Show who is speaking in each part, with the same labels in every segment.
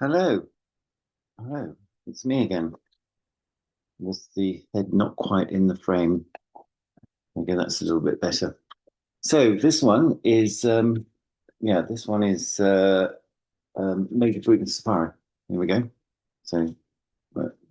Speaker 1: Hello, hello, it's me again. With the head not quite in the frame. Okay, that's a little bit better. So this one is, this one is Major Bruton Safari. Here we go. So,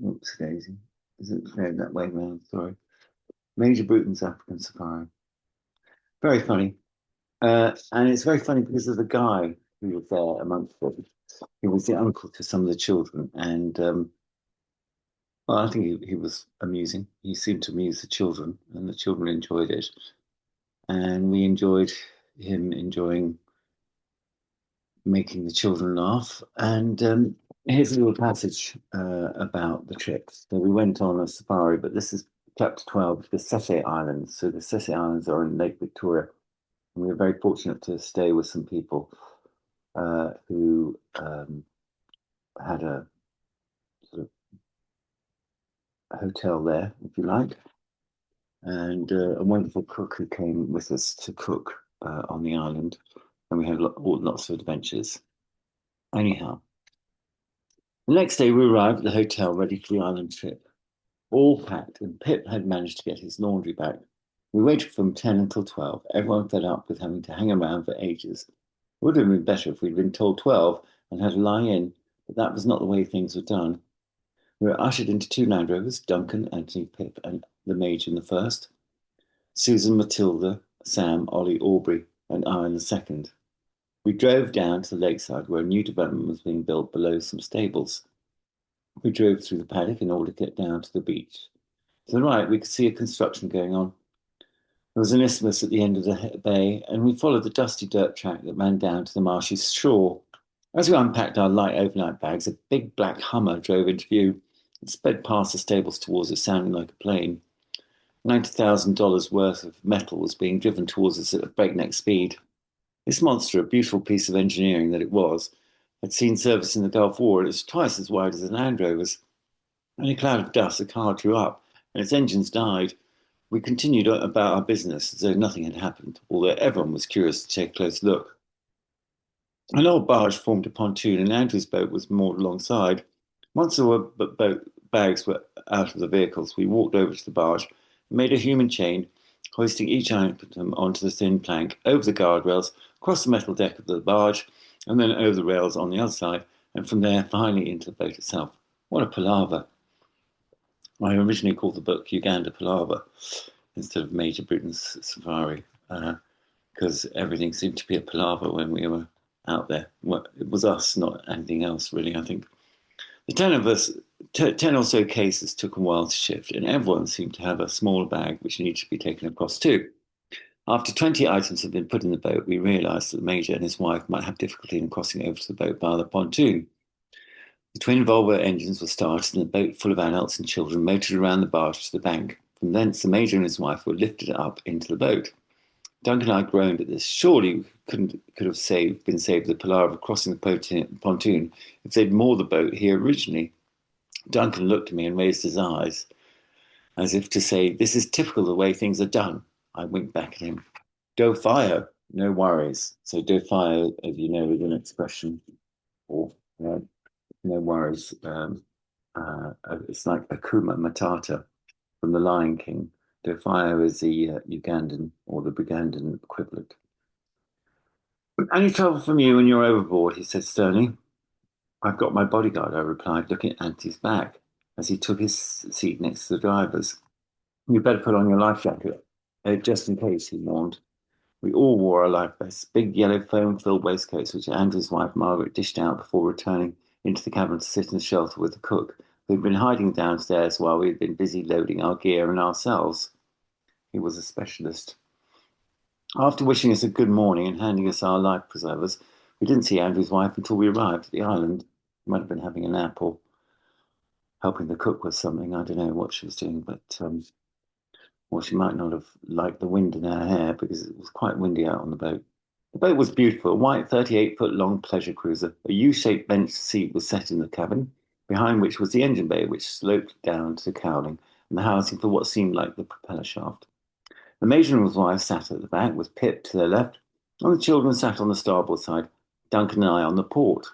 Speaker 1: oops, Daisy. Is it going that way, man? Sorry. Major Bruton's African Safari. Very funny. And it's very funny because of the guy who was there amongst them. He was the uncle to some of the children, and well, I think he was amusing. He seemed to amuse the children, and the children enjoyed it. And we enjoyed him enjoying making the children laugh. And here's a little passage about the trip. So we went on a safari, but this is chapter 12, the Sese Islands. So the Sese Islands are in Lake Victoria. And we were very fortunate to stay with some people who had a sort of hotel there, if you like, and a wonderful cook who came with us to cook on the island, and we had lots of adventures. Anyhow, the next day we arrived at the hotel ready for the island trip, all packed, and Pip had managed to get his laundry back. We waited from 10 until 12. Everyone fed up with having to hang around for ages. It would have been better if we'd been told 12 and had to lie in, but that was not the way things were done. We were ushered into two Land Rovers, Duncan, Anthony, Pip, and the Major in the first, Susan, Matilda, Sam, Ollie, Aubrey, and I in the second. We drove down to the lakeside where a new development was being built below some stables. We drove through the paddock in order to get down to the beach. To the right, we could see a construction going on. There was an isthmus at the end of the bay, and we followed the dusty dirt track that ran down to the marshy shore. As we unpacked our light overnight bags, a big black Hummer drove into view. It sped past the stables towards us, sounding like a plane. $90,000 worth of metal was being driven towards us at a breakneck speed. This monster, a beautiful piece of engineering that it was, had seen service in the Gulf War, and it was twice as wide as the Land Rovers. In a cloud of dust, the car drew up, and its engines died. We continued about our business as though nothing had happened, although everyone was curious to take a close look. An old barge formed a pontoon, and Andrew's boat was moored alongside. Once the boat bags were out of the vehicles, we walked over to the barge and made a human chain, hoisting each item onto the thin plank, over the guardrails, across the metal deck of the barge, and then over the rails on the other side, and from there finally into the boat itself. What a palaver! I originally called the book Uganda Palaver instead of Major Bruton's Safari, because everything seemed to be a palaver when we were out there. Well, it was us, not anything else, really, I think. The 10 of us, 10 or so cases took a while to shift, and everyone seemed to have a smaller bag which needed to be taken across too. After 20 items had been put in the boat, we realised that the Major and his wife might have difficulty in crossing over to the boat via the pontoon. The twin Volvo engines were started, and the boat full of adults and children motored around the barge to the bank. From thence, the Major and his wife were lifted up into the boat. Duncan and I groaned at this. Surely we could have been saved the palaver of crossing the pontoon if they'd moored the boat here originally. Duncan looked at me and raised his eyes, as if to say, "This is typical of the way things are done." I winked back at him. "Do fire, no worries." So do fire, as you know, is an expression, or no worries. It's like Akuma Matata from The Lion King. Do fire is the Ugandan or the Bugandan equivalent. "Any trouble from you when you're overboard?" he said sternly. "I've got my bodyguard," I replied, looking at Auntie's back as he took his seat next to the driver's. "You'd better put on your life jacket, just in case," he warned. We all wore our life vests, big yellow foam-filled waistcoats, which Andrew's wife Margaret dished out before returning into the cabin to sit in the shelter with the cook, who had been hiding downstairs while we had been busy loading our gear and ourselves. He was a specialist. After wishing us a good morning and handing us our life preservers, we didn't see Andrew's wife until we arrived at the island. She might have been having a nap or helping the cook with something. I don't know what she was doing, but or she might not have liked the wind in her hair because it was quite windy out on the boat. The boat was beautiful, a white 38-foot long pleasure cruiser. A U-shaped bench seat was set in the cabin, behind which was the engine bay, which sloped down to the cowling, and the housing for what seemed like the propeller shaft. The Major and his wife sat at the back, with Pip to their left, and the children sat on the starboard side, Duncan and I on the port.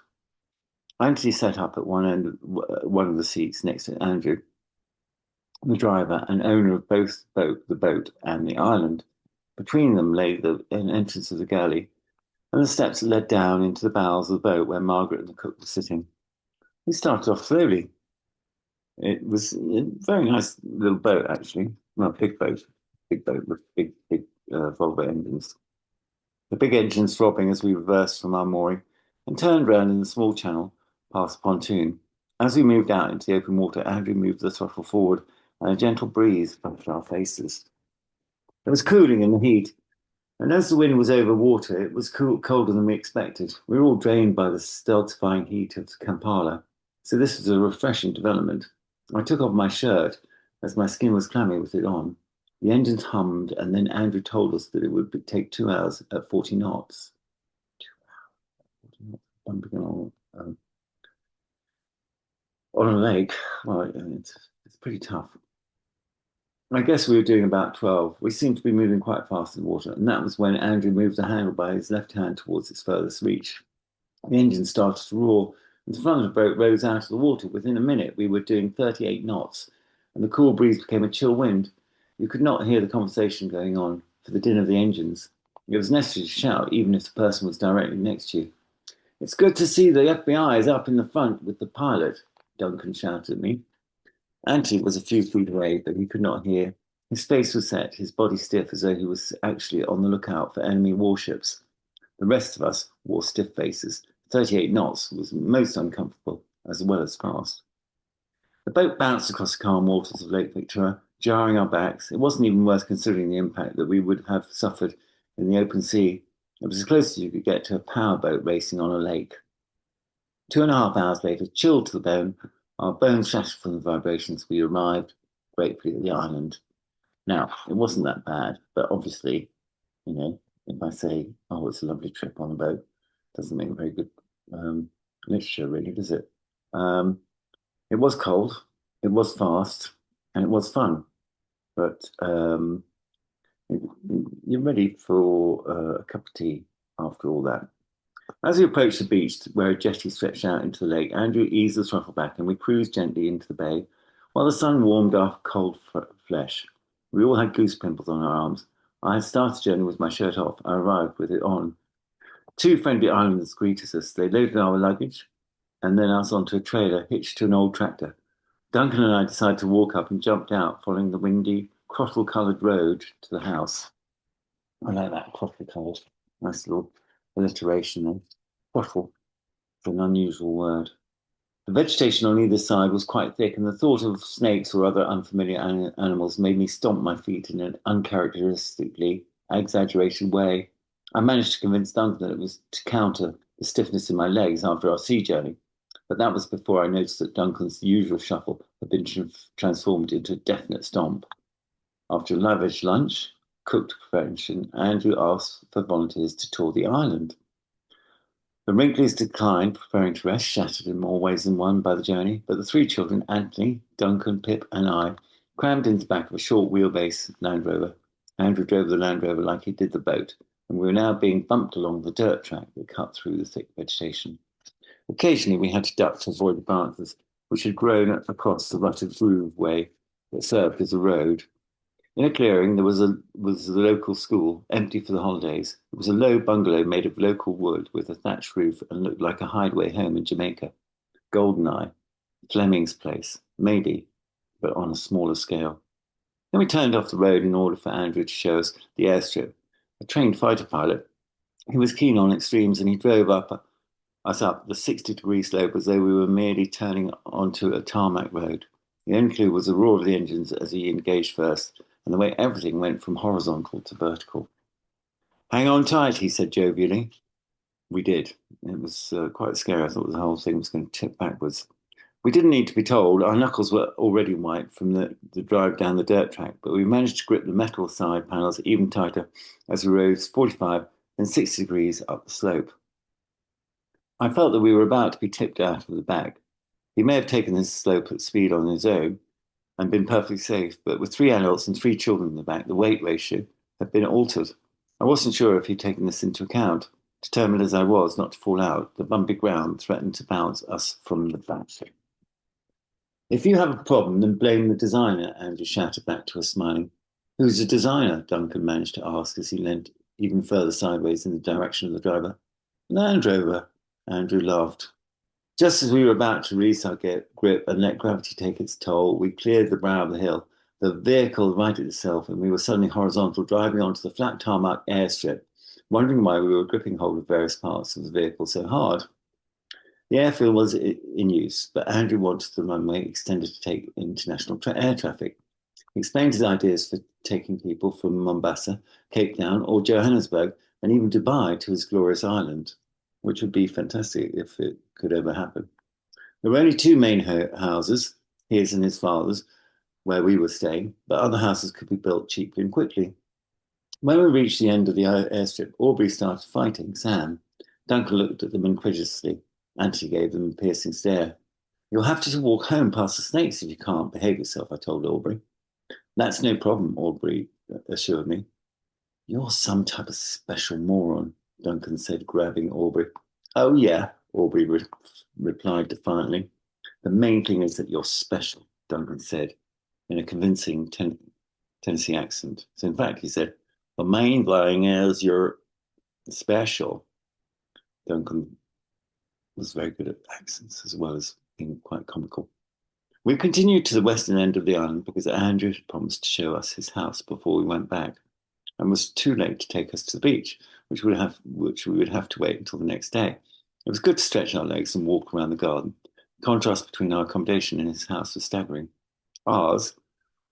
Speaker 1: Anthony sat up at one end of one of the seats next to Andrew, the driver and owner of both the boat and the island. Between them lay an entrance of the galley and the steps that led down into the bowels of the boat where Margaret and the cook were sitting. We started off slowly. It was a very nice little boat, actually. Well, big boat with big Volvo engines. The big engines throbbing as we reversed from our mooring and turned round in the small channel past the pontoon. As we moved out into the open water, Andrew moved the throttle forward and a gentle breeze brushed our faces. It was cooling in the heat, and as the wind was over water, it was colder than we expected. We were all drained by the stultifying heat of Kampala, so this was a refreshing development. I took off my shirt as my skin was clammy with it on. The engines hummed, and then Andrew told us that it would take 2 hours at 40 knots. 2 hours, bumping along on a lake. Well, it's pretty tough. I guess we were doing about 12. We seemed to be moving quite fast in the water, and that was when Andrew moved the handle by his left hand towards its furthest reach. The engine started to roar, and the front of the boat rose out of the water. Within a minute, we were doing 38 knots, and the cool breeze became a chill wind. You could not hear the conversation going on for the din of the engines. It was necessary to shout, even if the person was directly next to you. "It's good to see the FBI is up in the front with the pilot," Duncan shouted at me. Anthony was a few feet away, but he could not hear. His face was set, his body stiff, as though he was actually on the lookout for enemy warships. The rest of us wore stiff faces. 38 knots was most uncomfortable, as well as fast. The boat bounced across the calm waters of Lake Victoria, jarring our backs. It wasn't even worth considering the impact that we would have suffered in the open sea. It was as close as you could get to a powerboat racing on a lake. 2.5 hours later, chilled to the bone, our bones shattered from the vibrations, we arrived gratefully at the island. Now, it wasn't that bad, but obviously, if I say, "Oh, it's a lovely trip on a boat," doesn't make very good literature, really, does it? It was cold, it was fast, and it was fun, but you're ready for a cup of tea after all that. As we approached the beach where a jetty stretched out into the lake, Andrew eased the throttle back and we cruised gently into the bay while the sun warmed our cold flesh. We all had goose pimples on our arms. I had started the journey with my shirt off. I arrived with it on. Two friendly islanders greeted us. They loaded our luggage and then us onto a trailer hitched to an old tractor. Duncan and I decided to walk up and jumped out, following the windy, crottle-coloured road to the house. I like that, crottle-coloured. Nice little alliteration there. Crottle, an unusual word. The vegetation on either side was quite thick, and the thought of snakes or other unfamiliar animals made me stomp my feet in an uncharacteristically exaggerated way. I managed to convince Duncan that it was to counter the stiffness in my legs after our sea journey, but that was before I noticed that Duncan's usual shuffle had been transformed into a definite stomp. After a lavish lunch, cooked to perfection, Andrew asked for volunteers to tour the island. The wrinklies declined, preferring to rest, shattered in more ways than one by the journey, but the three children, Anthony, Duncan, Pip, and I, crammed into the back of a short wheelbase Land Rover. Andrew drove the Land Rover like he did the boat, and we were now being bumped along the dirt track that cut through the thick vegetation. Occasionally we had to duck to avoid the branches, which had grown across the rutted grooveway that served as a road. In a clearing, there was the local school, empty for the holidays. It was a low bungalow made of local wood with a thatched roof and looked like a hideaway home in Jamaica. Goldeneye, Fleming's place, maybe, but on a smaller scale. Then we turned off the road in order for Andrew to show us the airstrip. A trained fighter pilot, he was keen on extremes and he drove us up the 60-degree slope as though we were merely turning onto a tarmac road. The only clue was the roar of the engines as he engaged first, and the way everything went from horizontal to vertical. "Hang on tight," he said jovially. We did. It was quite scary. I thought the whole thing was going to tip backwards. We didn't need to be told. Our knuckles were already white from the drive down the dirt track, but we managed to grip the metal side panels even tighter as we rose 45 and 60 degrees up the slope. I felt that we were about to be tipped out of the back. He may have taken this slope at speed on his own and been perfectly safe, but with 3 adults and 3 children in the back, the weight ratio had been altered. I wasn't sure if he'd taken this into account. Determined as I was not to fall out, the bumpy ground threatened to bounce us from the back. If you have a problem, then blame the designer, Andrew shouted back to us, smiling. Who's the designer? Duncan managed to ask as he leant even further sideways in the direction of the driver. Land Rover, Andrew laughed. Just as we were about to release our grip and let gravity take its toll, we cleared the brow of the hill. The vehicle righted itself, and we were suddenly horizontal, driving onto the flat tarmac airstrip, wondering why we were gripping hold of various parts of the vehicle so hard. The airfield was in use, but Andrew wanted the runway extended to take international air traffic. He explained his ideas for taking people from Mombasa, Cape Town, or Johannesburg, and even Dubai to his glorious island, which would be fantastic if it could ever happen. There were only two main houses, his and his father's, where we were staying, but other houses could be built cheaply and quickly. When we reached the end of the airstrip, Aubrey started fighting Sam. Duncan looked at them incredulously. Anthony gave them a piercing stare. You'll have to walk home past the snakes if you can't behave yourself, I told Aubrey. That's no problem, Aubrey assured me. You're some type of special moron, Duncan said, grabbing Aubrey. Oh, yeah, Aubrey replied defiantly. The main thing is that you're special, Duncan said, in a convincing Tennessee accent. So, in fact, he said, the main thing is you're special. Duncan was very good at accents as well as being quite comical. We continued to the western end of the island because Andrew had promised to show us his house before we went back, and was too late to take us to the beach, which we would have to wait until the next day. It was good to stretch our legs and walk around the garden. The contrast between our accommodation and his house was staggering. Ours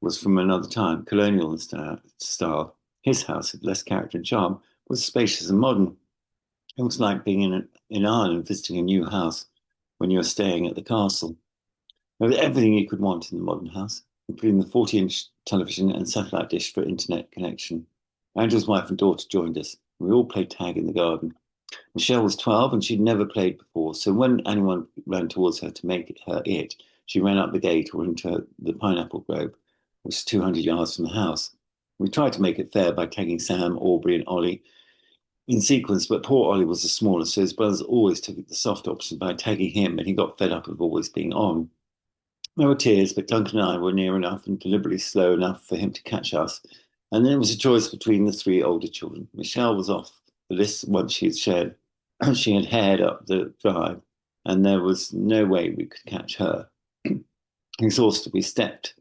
Speaker 1: was from another time, colonial in style. His house had less character and charm, was spacious and modern. It was like being in Ireland visiting a new house when you were staying at the castle. There was everything you could want in the modern house, including the 40-inch television and satellite dish for internet connection. Andrew's wife and daughter joined us. We all played tag in the garden. Michelle was 12 and she'd never played before, so when anyone ran towards her to make her it, she ran up the gate or into the pineapple grove, which is 200 yards from the house. We tried to make it fair by tagging Sam, Aubrey, and Ollie in sequence, but poor Ollie was the smallest, so his brothers always took the soft option by tagging him, and he got fed up of always being on. There were tears, but Duncan and I were near enough and deliberately slow enough for him to catch us. And then it was a choice between the three older children. Michelle was off the list once she had haired up the drive, and there was no way we could catch her. Exhausted, we stopped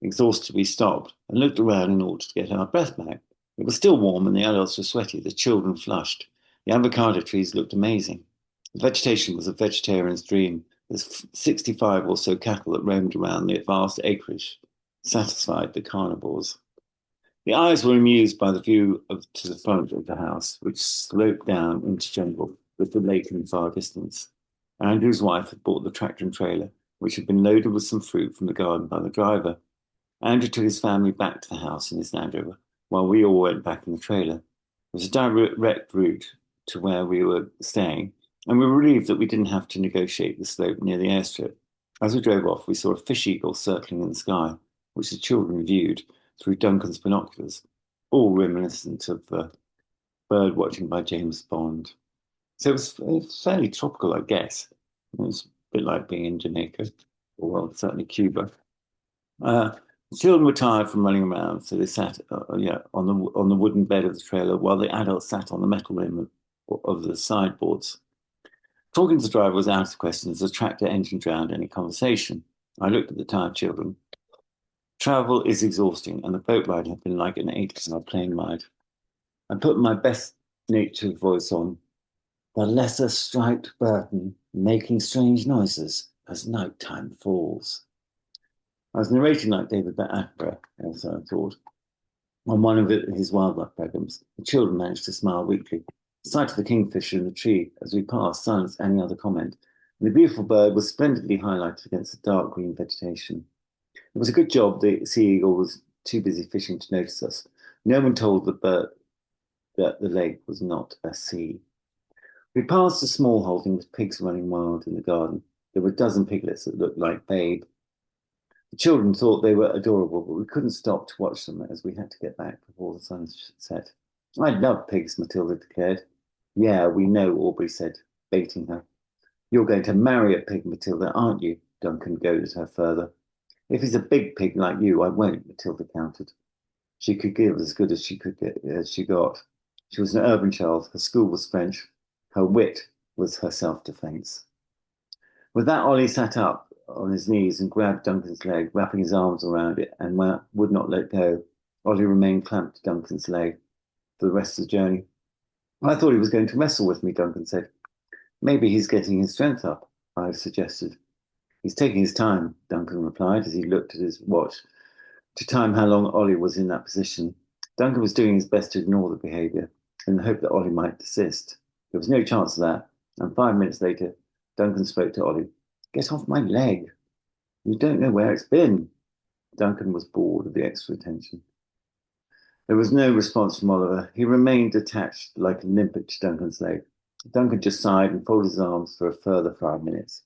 Speaker 1: and looked around in order to get our breath back. It was still warm and the adults were sweaty. The children flushed. The avocado trees looked amazing. The vegetation was a vegetarian's dream. There's 65 or so cattle that roamed around the vast acreage, satisfied the carnivores. The eyes were amused by the view to the front of the house, which sloped down into jungle with the lake in the far distance. Andrew's wife had bought the tractor and trailer, which had been loaded with some fruit from the garden by the driver. Andrew took his family back to the house in his Land Rover, while we all went back in the trailer. It was a direct route to where we were staying, and we were relieved that we didn't have to negotiate the slope near the airstrip. As we drove off, we saw a fish eagle circling in the sky, which the children viewed through Duncan's binoculars, all reminiscent of bird watching by James Bond. So it was fairly tropical, I guess. It was a bit like being in Jamaica, or well, certainly Cuba. The children were tired from running around, so they sat on the wooden bed of the trailer while the adults sat on the metal rim of the sideboards. Talking to the driver was out of the question as the tractor engine drowned any conversation. I looked at the tired children. Travel is exhausting, and the boat ride had been like an 8-hour plane ride. I put my best natured voice on. The lesser striped Bruton making strange noises as nighttime falls. I was narrating like David Attenborough, also I thought, on one of his wildlife programs. The children managed to smile weakly. The sight of the kingfisher in the tree as we passed silenced any other comment, and the beautiful bird was splendidly highlighted against the dark green vegetation. It was a good job the sea eagle was too busy fishing to notice us. No one told the bird that the lake was not a sea. We passed a small holding with pigs running wild in the garden. There were a dozen piglets that looked like Babe. The children thought they were adorable, but we couldn't stop to watch them as we had to get back before the sun set. I love pigs, Matilda declared. Yeah, we know, Aubrey said, baiting her. You're going to marry a pig, Matilda, aren't you? Duncan goaded her further. If he's a big pig like you, I won't, Matilda countered. She could give as good as she could get as she got. She was an urban child. Her school was French. Her wit was her self-defense. With that, Ollie sat up on his knees and grabbed Duncan's leg, wrapping his arms around it, and would not let go. Ollie remained clamped to Duncan's leg for the rest of the journey. I thought he was going to wrestle with me, Duncan said. Maybe he's getting his strength up, I suggested. He's taking his time, Duncan replied as he looked at his watch to time how long Ollie was in that position. Duncan was doing his best to ignore the behaviour in the hope that Ollie might desist. There was no chance of that, and 5 minutes later, Duncan spoke to Ollie. Get off my leg. You don't know where it's been. Duncan was bored of the extra attention. There was no response from Oliver. He remained attached like a limpet to Duncan's leg. Duncan just sighed and folded his arms for a further 5 minutes.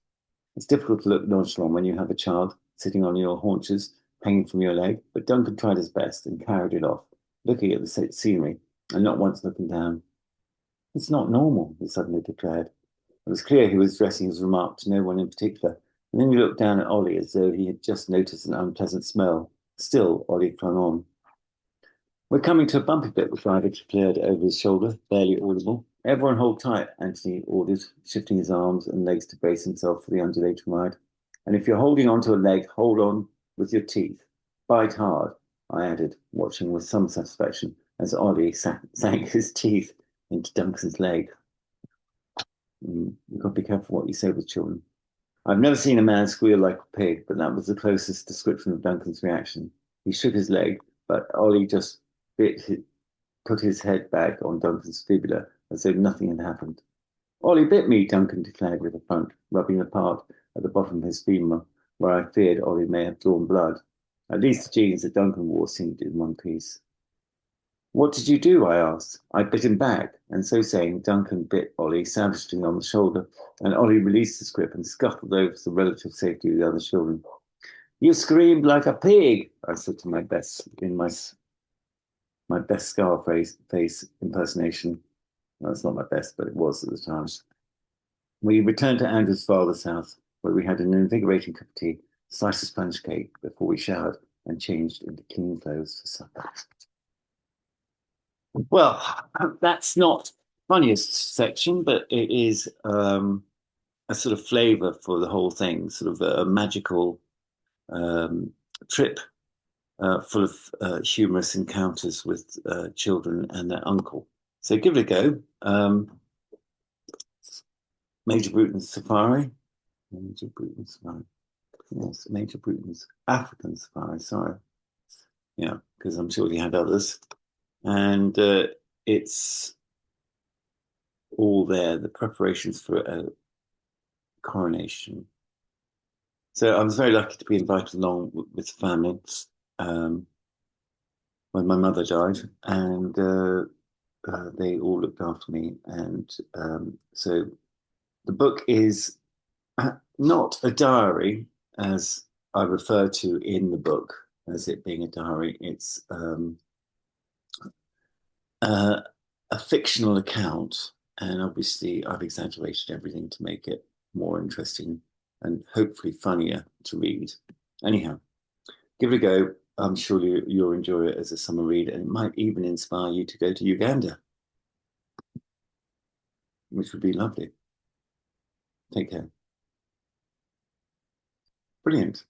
Speaker 1: It's difficult to look nonchalant when you have a child sitting on your haunches, hanging from your leg, but Duncan tried his best and carried it off, looking at the scenery and not once looking down. It's not normal, he suddenly declared. It was clear he was addressing his remark to no one in particular, and then he looked down at Ollie as though he had just noticed an unpleasant smell. Still, Ollie clung on. We're coming to a bumpy bit, the driver declared over his shoulder, barely audible. Everyone hold tight, Anthony ordered, shifting his arms and legs to brace himself for the undulating ride. And if you're holding onto a leg, hold on with your teeth. Bite hard, I added, watching with some satisfaction as Ollie sank his teeth into Duncan's leg. You've got to be careful what you say with children. I've never seen a man squeal like a pig, but that was the closest description of Duncan's reaction. He shook his leg, but Ollie just put his head back on Duncan's fibula as though nothing had happened. Ollie bit me, Duncan declared with a front, rubbing the part at the bottom of his femur, where I feared Ollie may have drawn blood. At least the jeans that Duncan wore seemed in one piece. What did you do? I asked. I bit him back, and so saying, Duncan bit Ollie savagely on the shoulder, and Ollie released his grip and scuttled over to the relative safety of the other children. You screamed like a pig, I said to my best in my best Scarface impersonation. Well, it's not my best, but it was at the time. We returned to Andrew's father's house, where we had an invigorating cup of tea, a slice of sponge cake before we showered and changed into clean clothes for supper. Well, that's not funniest section, but it is a sort of flavour for the whole thing, sort of a magical trip full of humorous encounters with children and their uncle. So give it a go. Major Bruton's Safari. Major Bruton's Safari. Yes, Major Bruton's African Safari, sorry. Yeah, because I'm sure he had others. And it's all there, the preparations for a coronation. So I was very lucky to be invited along with the family when my mother died, and they all looked after me. And so the book is not a diary, as I refer to in the book as it being a diary. It's a fictional account, and obviously I've exaggerated everything to make it more interesting and hopefully funnier to read. Anyhow, give it a go. I'm sure you'll enjoy it as a summer read, and it might even inspire you to go to Uganda, which would be lovely. Take care. Brilliant.